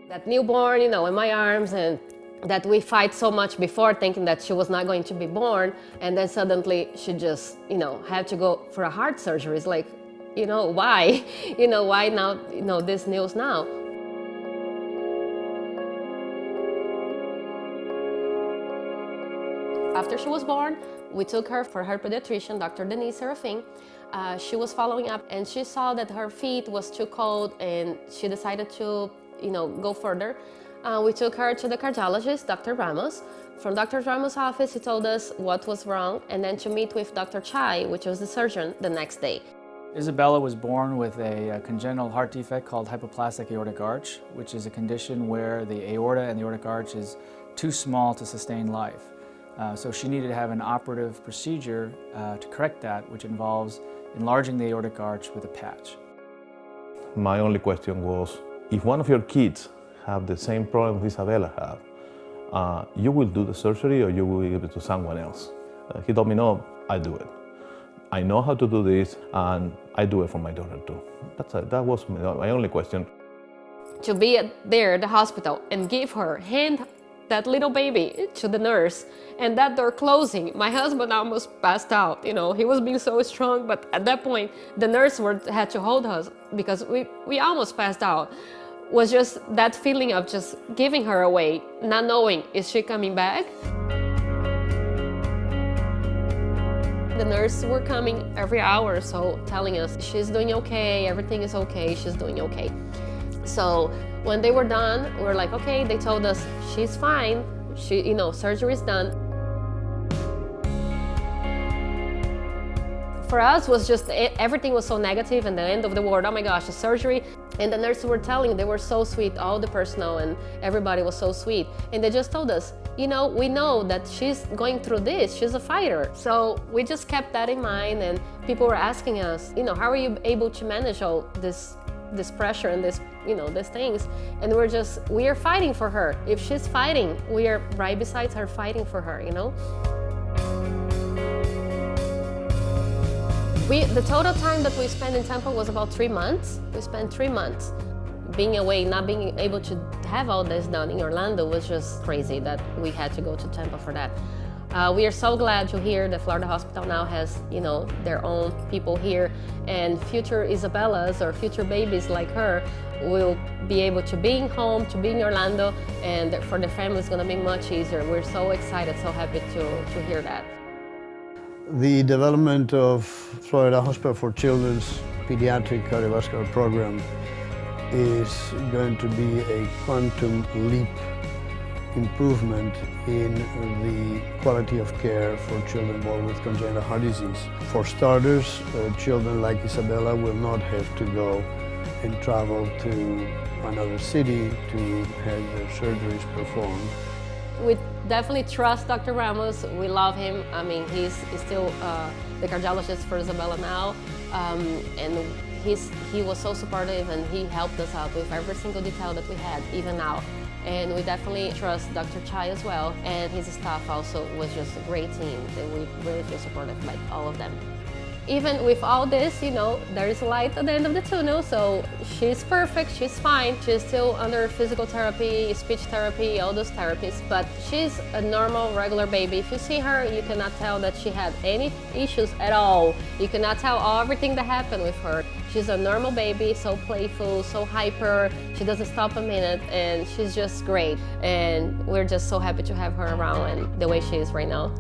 That newborn, in my arms, and that we fight so much before thinking that she was not going to be born, and then suddenly she just, had to go for a heart surgery. It's like, why? Why now, this news now? After she was born, we took her for her pediatrician, Dr. Denise Serafin. She was following up, and she saw that her feet was too cold, and she decided to, go further. We took her to the cardiologist, Dr. Ramos. From Dr. Ramos' office, he told us what was wrong, and then to meet with Dr. Chai, which was the surgeon, the next day. Isabella was born with a congenital heart defect called hypoplastic aortic arch, which is a condition where the aorta and the aortic arch is too small to sustain life. So she needed to have an operative procedure to correct that, which involves enlarging the aortic arch with a patch. My only question was, if one of your kids have the same problem Isabella have, you will do the surgery or you will give it to someone else? He told me, no, I do it. I know how to do this, and I do it for my daughter too. That was my only question. To be there at the hospital and hand that little baby to the nurse, and that door closing, my husband almost passed out. He was being so strong, but at that point, the nurse had to hold us because we almost passed out. Was just that feeling of just giving her away, not knowing, is she coming back? The nurses were coming every hour or so telling us, she's doing okay, everything is okay, she's doing okay. So when they were done, we were like, okay, they told us she's fine, surgery's done. For us, was just, everything was so negative, and the end of the world, oh my gosh, the surgery. And the nurses were telling, they were so sweet, all the personnel and everybody was so sweet. And they just told us, we know that she's going through this, she's a fighter. So we just kept that in mind, and people were asking us, how are you able to manage all this pressure and these things? And we are fighting for her. If she's fighting, we are right beside her fighting for her, The total time that we spent in Tampa was about 3 months. We spent 3 months. Being away, not being able to have all this done in Orlando was just crazy that we had to go to Tampa for that. We are so glad to hear that Florida Hospital now has, their own people here, and future Isabellas or future babies like her will be able to be home, to be in Orlando, and for the family it's going to be much easier. We're so excited, so happy to hear that. The development of Florida Hospital for Children's Pediatric Cardiovascular Program is going to be a quantum leap improvement in the quality of care for children born with congenital heart disease. For starters, children like Isabella will not have to go and travel to another city to have their surgeries performed. We definitely trust Dr. Ramos. We love him. I mean, he's still the cardiologist for Isabella now, and he was so supportive, and he helped us out with every single detail that we had, even now. And we definitely trust Dr. Chai as well, and his staff also was just a great team. We really feel supported by all of them. Even with all this, there is light at the end of the tunnel, so she's perfect, she's fine. She's still under physical therapy, speech therapy, all those therapies, but she's a normal, regular baby. If you see her, you cannot tell that she had any issues at all. You cannot tell everything that happened with her. She's a normal baby, so playful, so hyper. She doesn't stop a minute, and she's just great. And we're just so happy to have her around and the way she is right now.